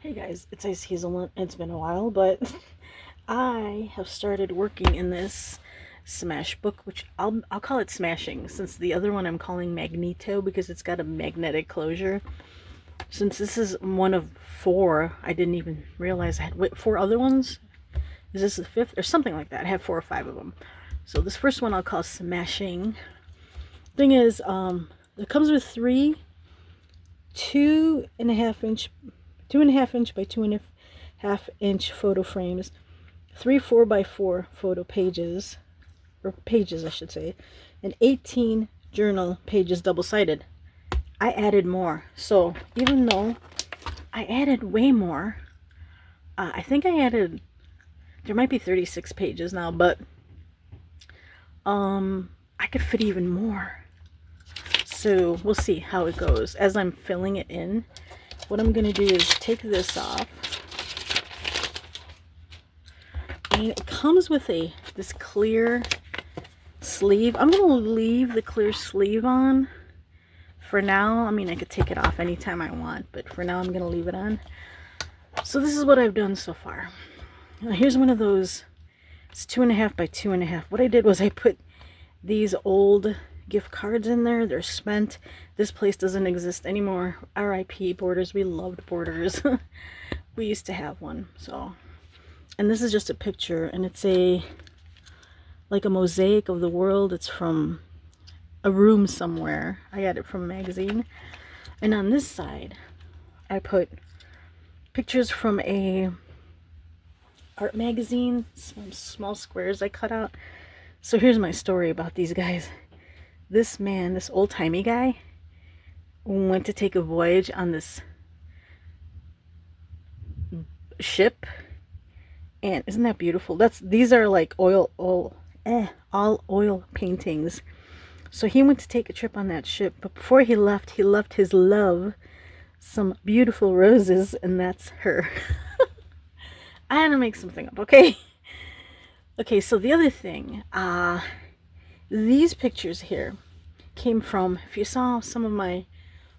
Hey guys, it's Icedhazelnut. It's been a while, but I have started working in this smash book, which I'll call it smashing, since the other one I'm calling magneto because it's got a magnetic closure. Since this is one of four, I didn't even realize I had four other ones. Is this the fifth or something like that? I have 4 or 5 of them. So this first one I'll call smashing. Thing is, it comes with 3 2.5 inch 2.5 inch by 2.5 inch photo frames, 3 4x4 photo pages, or pages I should say, and 18 journal pages double-sided. I added more, so even though I added way more, I think I added, there might be 36 pages now, but I could fit even more. So we'll see how it goes. As I'm filling it in, what I'm going to do is take this off. And it comes with this clear sleeve. I'm going to leave the clear sleeve on for now. I mean, I could take it off anytime I want, but for now I'm going to leave it on. So this is what I've done so far. Now, here's one of those. It's 2.5 by 2.5. What I did was I put these old gift cards in there. They're spent. This place doesn't exist anymore. R.I.P. Borders. We loved Borders. We used to have one. So, and this is just a picture, and it's like a mosaic of the world. It's from a room somewhere. I got it from a magazine. And on this side, I put pictures from a art magazine, some small squares I cut out. So here's my story about these guys. This man, this old-timey guy, went to take a voyage on this ship, and isn't that beautiful? These are like all oil paintings. So he went to take a trip on that ship, but before he left his love some beautiful roses, and that's her. I had to make something up, okay? Okay, so the other thing, these pictures here came from, if you saw some of my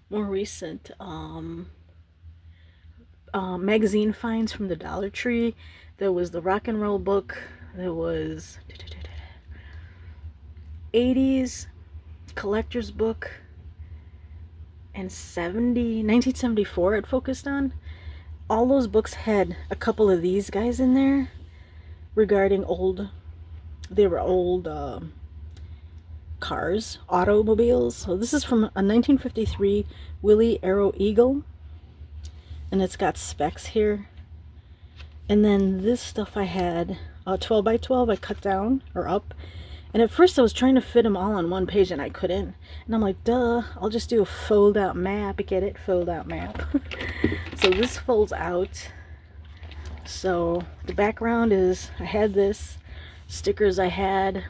more recent magazine finds from the Dollar Tree, there was the rock and roll book, there was 80s collector's book, and 1974 it focused on. All those books had a couple of these guys in there regarding old cars, automobiles. So this is from a 1953 Willie Arrow Eagle, and it's got specs here. And then this stuff I had 12 by 12 I cut down or up, and at first I was trying to fit them all on one page and I couldn't, and I'm like, duh, I'll just do a fold out map. Get it? Fold out map. So this folds out. So the background is, I had this stickers I had.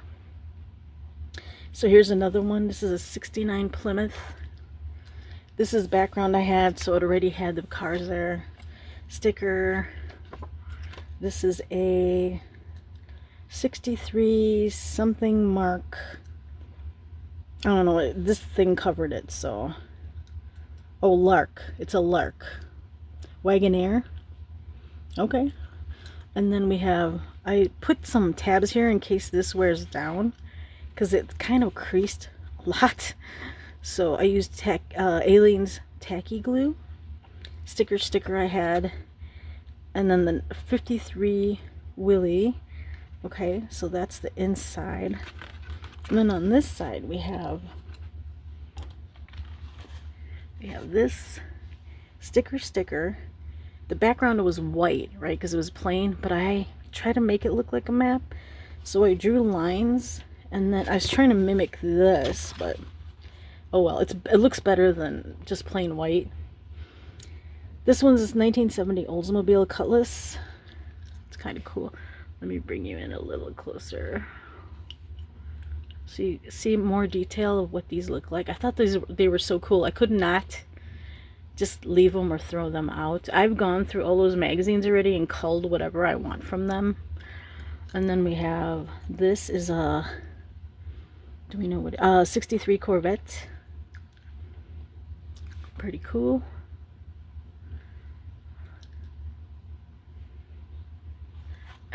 So here's another one. This is a 69 Plymouth. This is background I had, so it already had the cars there. Sticker. This is a 63 something mark. I don't know, this thing covered it, so. Oh, Lark. It's a Lark. Wagoneer. Okay. And then we have, I put some tabs here in case this wears down, because it's kind of creased a lot. So I used Alien's tacky glue. Sticker I had. And then the 53 Willie. Okay, so that's the inside. And then on this side we have this sticker. The background was white, right, because it was plain, but I tried to make it look like a map. So I drew lines, and then I was trying to mimic this, but oh well, it looks better than just plain white. This one's this 1970 Oldsmobile Cutlass. It's kind of cool. Let me bring you in a little closer so you see more detail of what these look like. I thought they were so cool. I could not just leave them or throw them out. I've gone through all those magazines already and culled whatever I want from them. And then we have, this is a, do we know what, 63 Corvette. Pretty cool.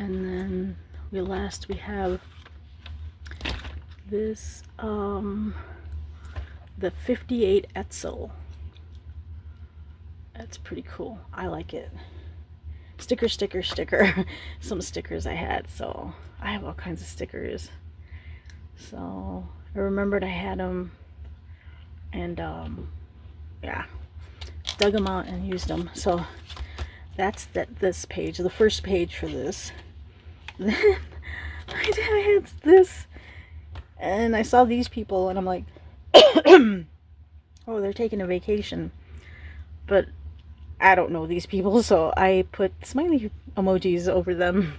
And then we have this, the 58 Etzel. That's pretty cool. I like it. Sticker. Some stickers I had, so I have all kinds of stickers. So I remembered I had them, and yeah, dug them out and used them. So that's this page, the first page for this. Then I had this, and I saw these people, and I'm like, oh, they're taking a vacation, but I don't know these people, so I put smiley emojis over them.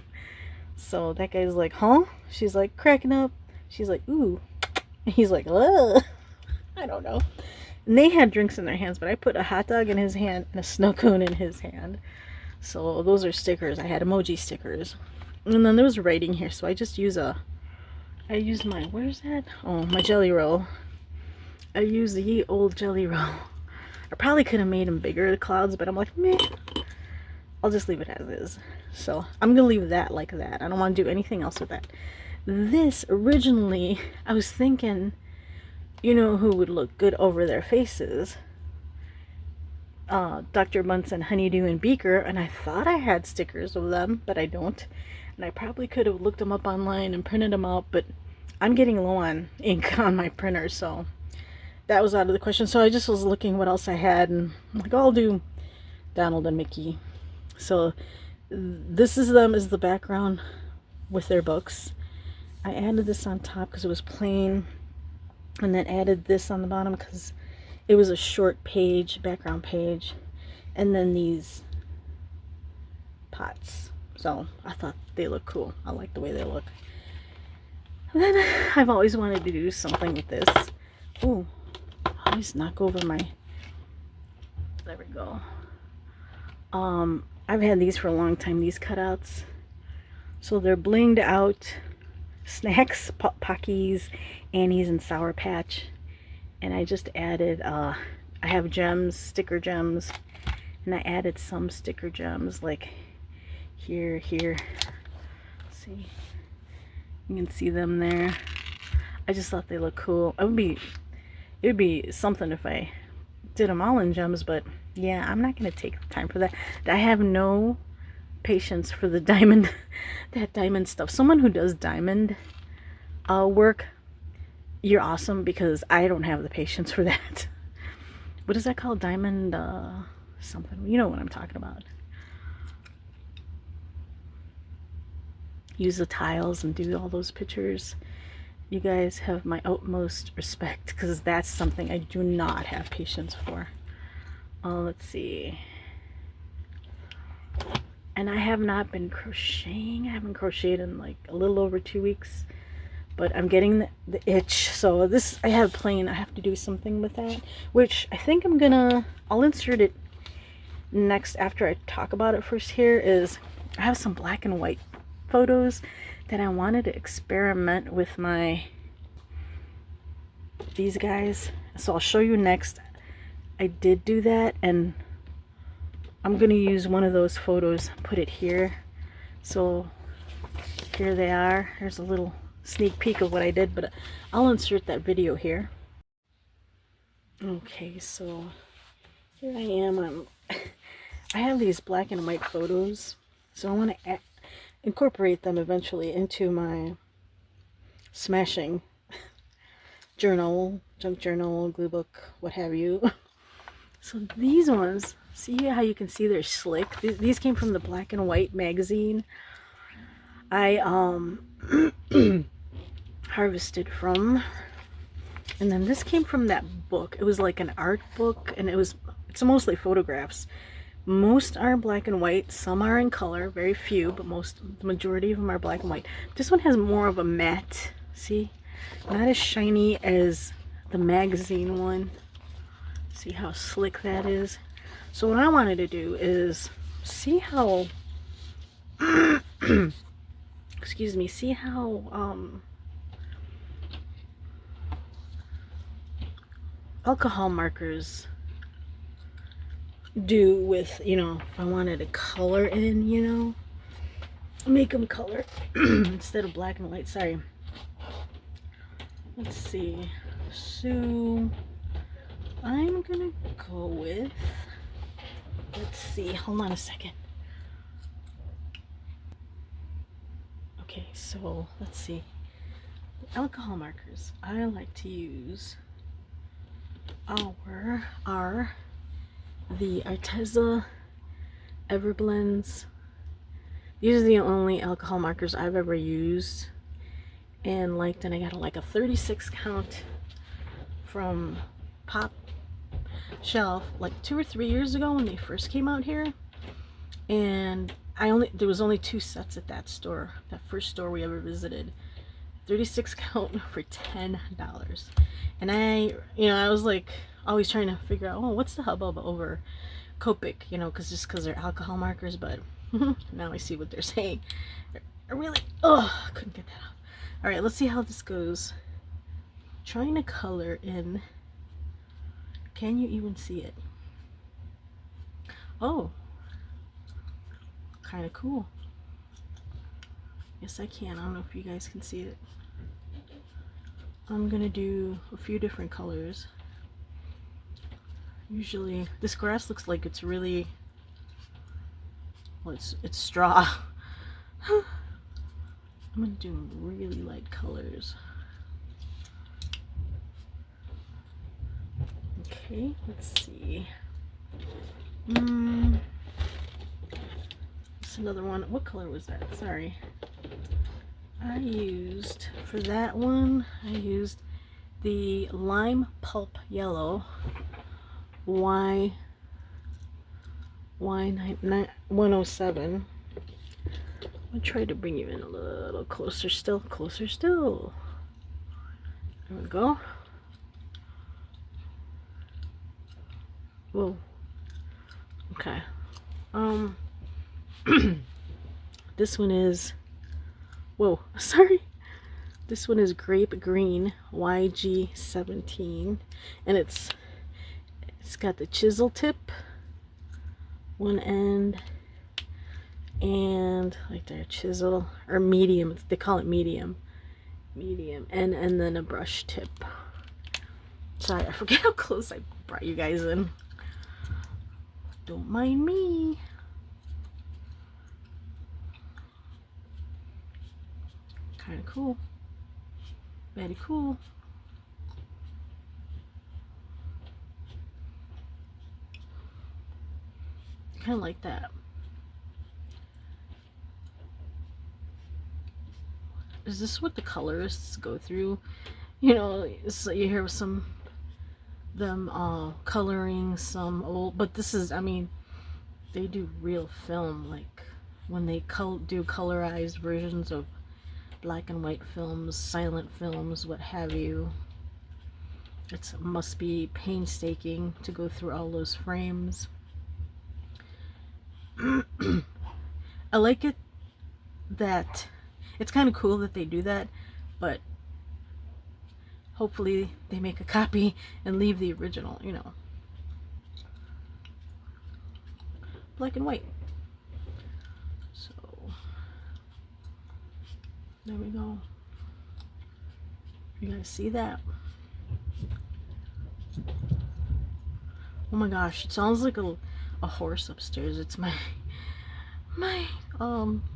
So that guy's like, huh? She's like cracking up. She's like, ooh. And he's like, ugh. I don't know. And they had drinks in their hands, but I put a hot dog in his hand and a snow cone in his hand. So those are stickers. I had emoji stickers. And then there was writing here, so I just use I used my, where's that? Oh, my Jelly Roll. I used the old Jelly Roll. I probably could have made them bigger, the clouds, but I'm like, meh. I'll just leave it as is. So I'm going to leave that like that. I don't want to do anything else with that. This, originally, I was thinking, you know who would look good over their faces? Dr. Bunsen, Honeydew, and Beaker, and I thought I had stickers of them, but I don't. And I probably could have looked them up online and printed them out, but I'm getting low on ink on my printer, so that was out of the question. So I just was looking what else I had, and I'm like, oh, I'll do Donald and Mickey. So this is them as the background with their books. I added this on top because it was plain, and then added this on the bottom because it was a short page, background page, and then these pots. So I thought they look cool. I like the way they look. And then I've always wanted to do something with this. Ooh, I always knock over my, there we go. I've had these for a long time, these cutouts. So they're blinged out snacks, Pockies, Annie's, and Sour Patch. And I just added, I have gems, sticker gems, and I added some sticker gems like here. See, you can see them there. I just thought they look cool. It would be something if I did them all in gems, but yeah, I'm not gonna take the time for that. I have no patience for the diamond, that diamond stuff. Someone who does diamond work, you're awesome, because I don't have the patience for that. What is that called? Diamond something. You know what I'm talking about. Use the tiles and do all those pictures. You guys have my utmost respect, because that's something I do not have patience for. Let's see. And I have not been crocheting. I haven't crocheted in like a little over 2 weeks. But I'm getting the itch. So this, I have plain. I have to do something with that. Which I think I'll insert it next after I talk about it. First here is, I have some black and white photos that I wanted to experiment with these guys. So I'll show you next. I did do that, and I'm going to use one of those photos, put it here. So here they are. Here's a little sneak peek of what I did, but I'll insert that video here. Okay, so here I am. I have these black and white photos, so I want to incorporate them eventually into my smashing journal, junk journal, glue book, what have you. So these ones, see how you can see they're slick? These came from the Black and White magazine I harvested from. And then this came from that book. It was like an art book, and it's mostly photographs. Most are black and white, some are in color, very few, but the majority of them are black and white. This one has more of a matte, see? Not as shiny as the magazine one. See how slick that is? So what I wanted to do is see how excuse me, see how alcohol markers do with, if I wanted to color in, make them color instead of black and white. Sorry. Let's see. So I'm gonna go with, let's see, hold on a second. Okay, so let's see. Alcohol markers. I like to use are the Arteza Everblends. These are the only alcohol markers I've ever used and liked, and I got like a 36 count from Pop Shelf like 2 or 3 years ago when they first came out here, and there was only 2 sets at that store, that first store we ever visited. 36 count for $10. And I was like always trying to figure out, oh, what's the hubbub over Copic, because they're alcohol markers, but now I see what they're saying. I really, couldn't get that out. All right, let's see how this goes. Trying to color in. Can you even see it? Oh, kind of cool. Yes, I can. I don't know if you guys can see it. I'm gonna do a few different colors. Usually this grass looks like it's really, well, it's straw. I'm gonna do really light colors. Okay, let's see. That's another one. What color was that? Sorry. For that one, I used the Lime Pulp Yellow Y107. I'll try to bring you in a little closer still. Closer still. There we go. Whoa. Okay. This one is, whoa, sorry. This one is Grape Green YG17, and it's got the chisel tip, one end, and like their chisel, or medium, they call it medium, and then a brush tip. Sorry, I forget how close I brought you guys in. Don't mind me. Kind of cool. Very cool. Kind of like that. Is this what the colorists go through? So you hear some them coloring some old, but this is, they do real film, like when they do colorized versions of black and white films, silent films, what have you. It must be painstaking to go through all those frames. I like it that it's kind of cool that they do that, but hopefully they make a copy and leave the original, black and white. So there we go. You guys see that? Oh my gosh, it sounds like a horse upstairs. It's my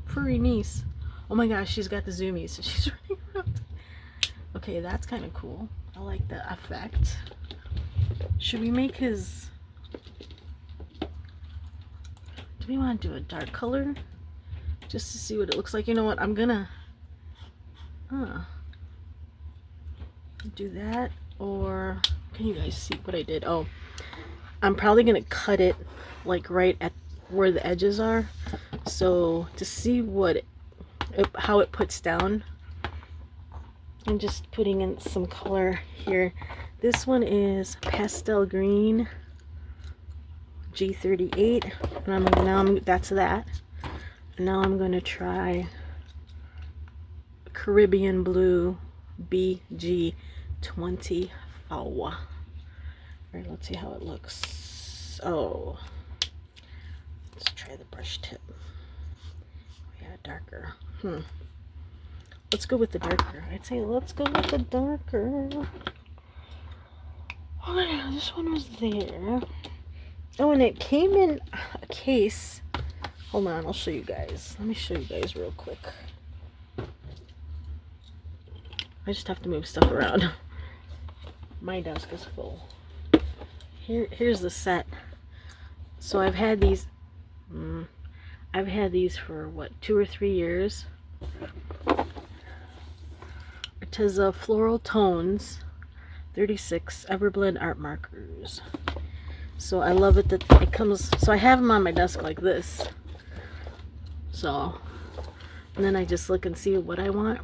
furry niece. Oh my gosh, she's got the zoomies, so she's running around. Okay, that's kind of cool. I like the effect. Should we make his... Do we want to do a dark color? Just to see what it looks like. You know what? I'm gonna... do that. Or... Can you guys see what I did? Oh. I'm probably gonna cut it like right at where the edges are. So to see how it puts down, I'm just putting in some color here. This one is Pastel Green G38, and that's that. Now I'm gonna try Caribbean Blue BG24. Alright, let's see how it looks. Oh, let's try the brush tip. Yeah, darker. Let's go with the darker. I'd say let's go with the darker. Oh yeah, this one was there. Oh, and it came in a case. Hold on, I'll show you guys. Let me show you guys real quick. I just have to move stuff around. My desk is full. Here's the set. So I've had these. I've had these for what, 2 or 3 years. Icedhazelnut Floral Tones 36 Everblend Art Markers. So I love it that it comes. So I have them on my desk like this. So, and then I just look and see what I want.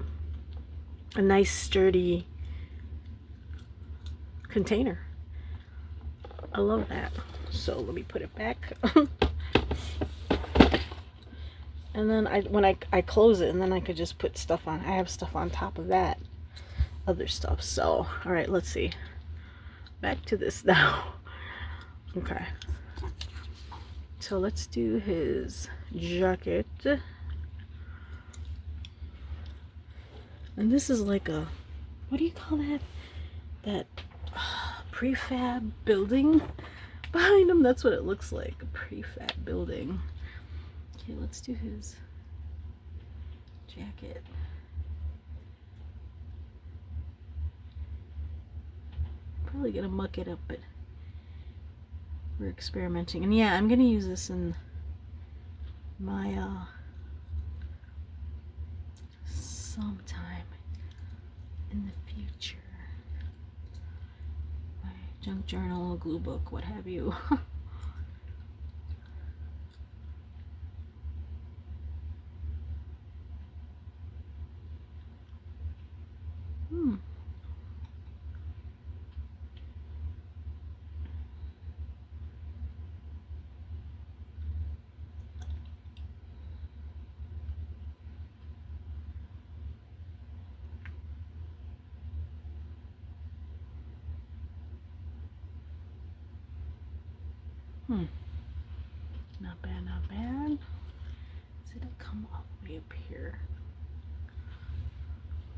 A nice sturdy container. I love that. So let me put it back. And then when I close it, and then I could just put stuff on. I have stuff on top of that. Other stuff. So, all right, let's see. Back to this now. Okay. So let's do his jacket. And this is like a, what do you call that? That prefab building behind him. That's what it looks like. A prefab building. Okay, let's do his jacket. Probably gonna muck it up, but we're experimenting. And yeah, I'm gonna use this in my sometime in the future. My junk journal, glue book, what have you. Not bad, not bad. Did it come all the way up here?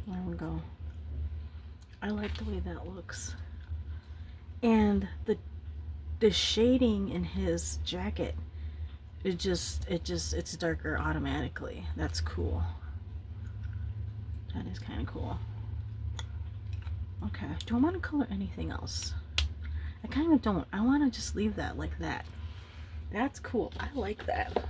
There we go. I like the way that looks. And the shading in his jacket, it's darker automatically. That's cool. That is kind of cool. Okay, do I want to color anything else? I kind of don't. I want to just leave that like that. That's cool. I like that.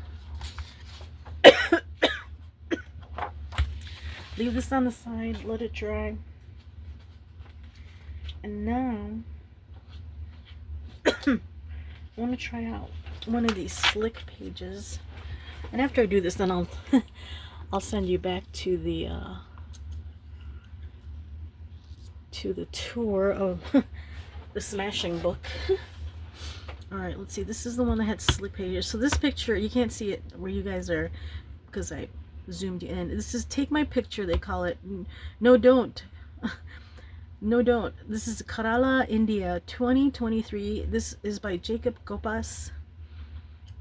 Leave this on the side, let it dry. And now I want to try out one of these slick pages. And after I do this, then I'll I'll send you back to the tour of the smashing book. All right, let's see. This is the one that had slick pages. So this picture, you can't see it where you guys are because I zoomed you in. This is Take My Picture. They call it. No, don't. No, don't. This is Kerala, India, 2023. This is by Jacob Gopas.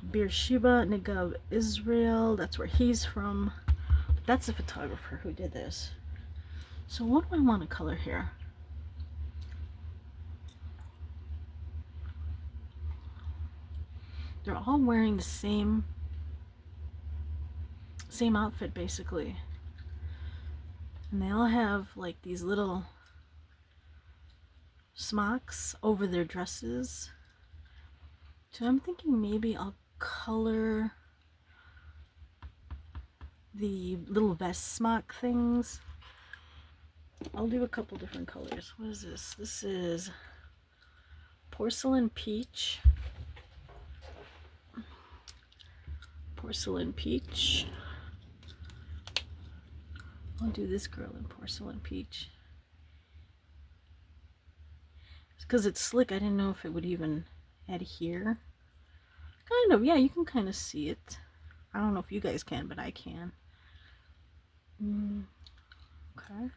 Beersheba, Negev, Israel. That's where he's from. That's the photographer who did this. So what do I want to color here? They're all wearing the same outfit basically. And they all have like these little smocks over their dresses. So I'm thinking maybe I'll color the little vest smock things. I'll do a couple different colors. What is this? This is Porcelain Peach. Porcelain Peach. I'll do this girl in Porcelain Peach. Because it's slick, I didn't know if it would even adhere. Kind of, yeah, you can kind of see it. I don't know if you guys can, but I can. Okay.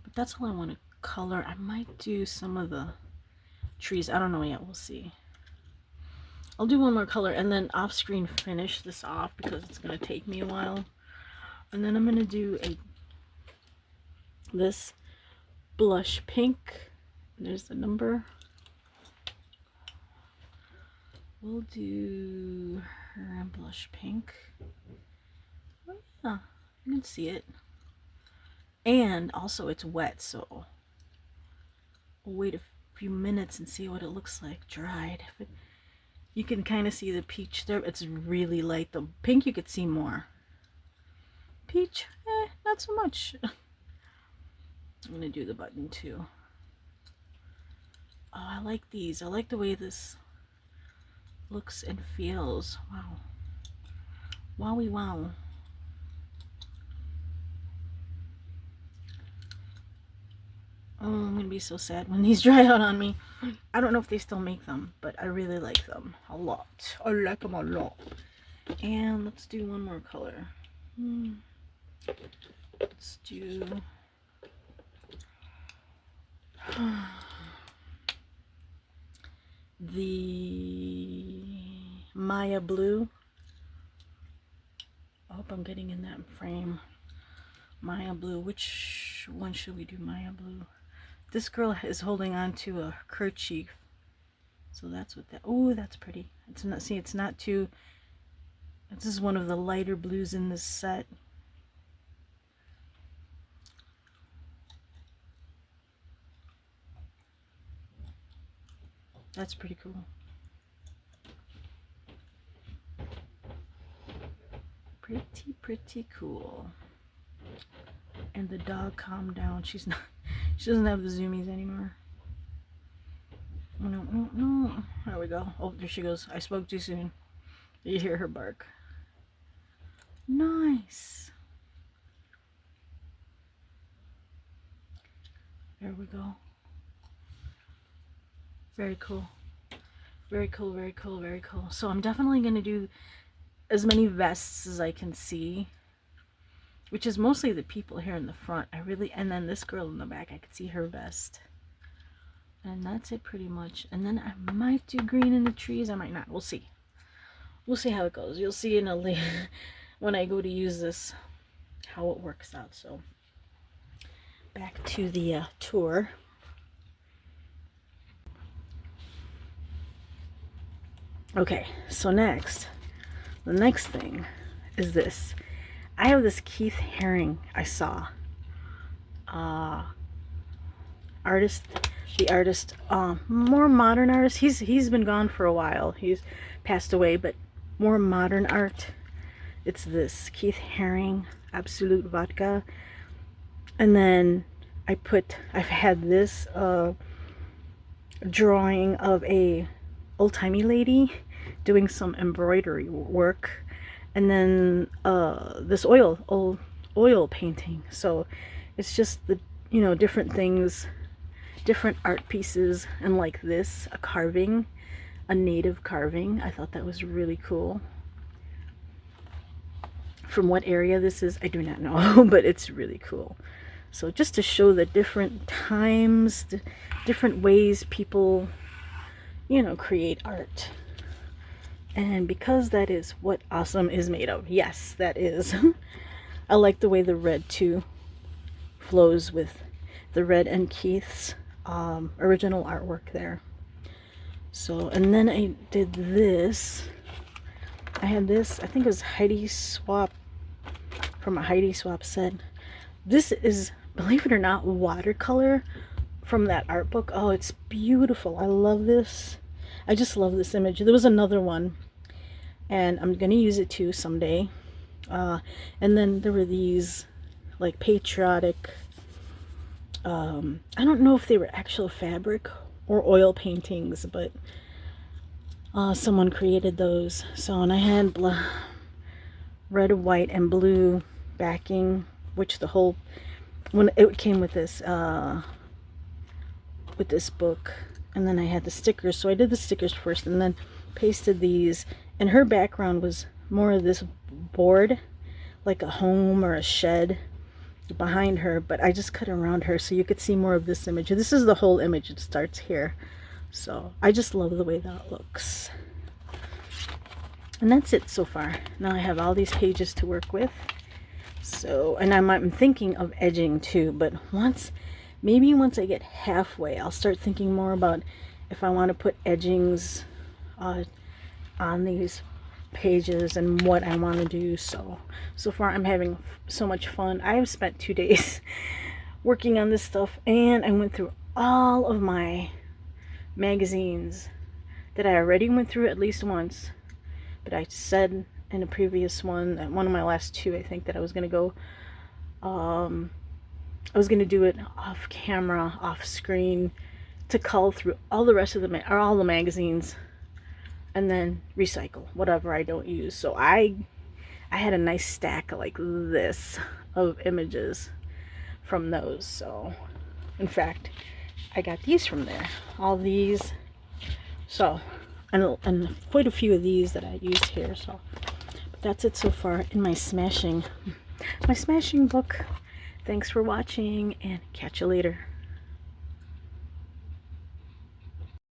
But that's all I want to color. I might do some of the trees. I don't know yet. We'll see. I'll do one more color and then off screen finish this off because it's going to take me a while. And then I'm going to do this blush pink. There's the number. We'll do her blush pink. Oh yeah, you can see it. And also it's wet, so we'll wait a few minutes and see what it looks like dried. You can kind of see the peach there. It's really light. The pink you could see more. Peach, not so much. I'm gonna do the button too. Oh, I like these. I like the way this looks and feels. Wow. Wowie wow. Oh, I'm gonna be so sad when these dry out on me. I don't know if they still make them, but I really like them a lot. I like them a lot. And let's do one more color. Let's do the Maya blue. I hope I'm getting in that frame. Maya blue. Which one should we do Maya blue? This girl is holding on to a kerchief. So that's what that, oh, that's pretty. It's not, see, it's not too, this is one of the lighter blues in this set. That's pretty cool. Pretty cool. And the dog calmed down. She doesn't have the zoomies anymore. No. There we go. Oh, there she goes. I spoke too soon. You hear her bark. Nice. There we go. Very cool. Very cool, very cool, very cool. So I'm definitely going to do as many vests as I can see, which is mostly the people here in the front. And then this girl in the back, I could see her vest. And that's it pretty much. And then I might do green in the trees. I might not. We'll see. We'll see how it goes. You'll see in a when I go to use this how it works out. So back to the tour. Okay, so the next thing is this. I have this Keith Haring I saw. The artist, more modern artist. He's been gone for a while. He's passed away, but more modern art. It's this Keith Haring Absolute Vodka. And then I've had this drawing of a old-timey lady doing some embroidery work, and then this oil painting. So it's just the, you know, different things, different art pieces, and like this, a carving, a native carving. I thought that was really cool. From what area this is, I do not know, but it's really cool. So just to show the different times, the different ways people, you know, create art. And because that is what awesome is made of. Yes, that is. I like the way the red too flows with the red and Keith's original artwork there. So, and then I did this. I had this, I think it was Heidi Swap, from a Heidi Swap set. This is, believe it or not, watercolor from that art book. Oh, it's beautiful. I love this. I just love this image. There was another one, and I'm gonna use it too someday. And then there were these like patriotic, I don't know if they were actual fabric or oil paintings, but someone created those. So, and I had red, white, and blue backing, which the whole, when it came with this book. And then I had the stickers, so I did the stickers first and then pasted these. And her background was more of this board, like a home or a shed behind her, but I just cut around her so you could see more of this image. This is the whole image. It starts here. So I just love the way that looks. And that's it so far. Now I have all these pages to work with. So, and I'm thinking of edging too, but maybe once I get halfway, I'll start thinking more about if I want to put edgings on these pages and what I want to do. So far I'm having so much fun. I have spent 2 days working on this stuff, and I went through all of my magazines that I already went through at least once, but I said in a previous one of my last two, I think, that I was going to go I was going to do it off camera, off screen, to cull through all the rest of all the magazines and then recycle whatever I don't use. So I had a nice stack like this of images from those. So in fact, I got these from there, all these. So and quite a few of these that I used here. So but that's it so far in my smashing book. Thanks for watching, and catch you later.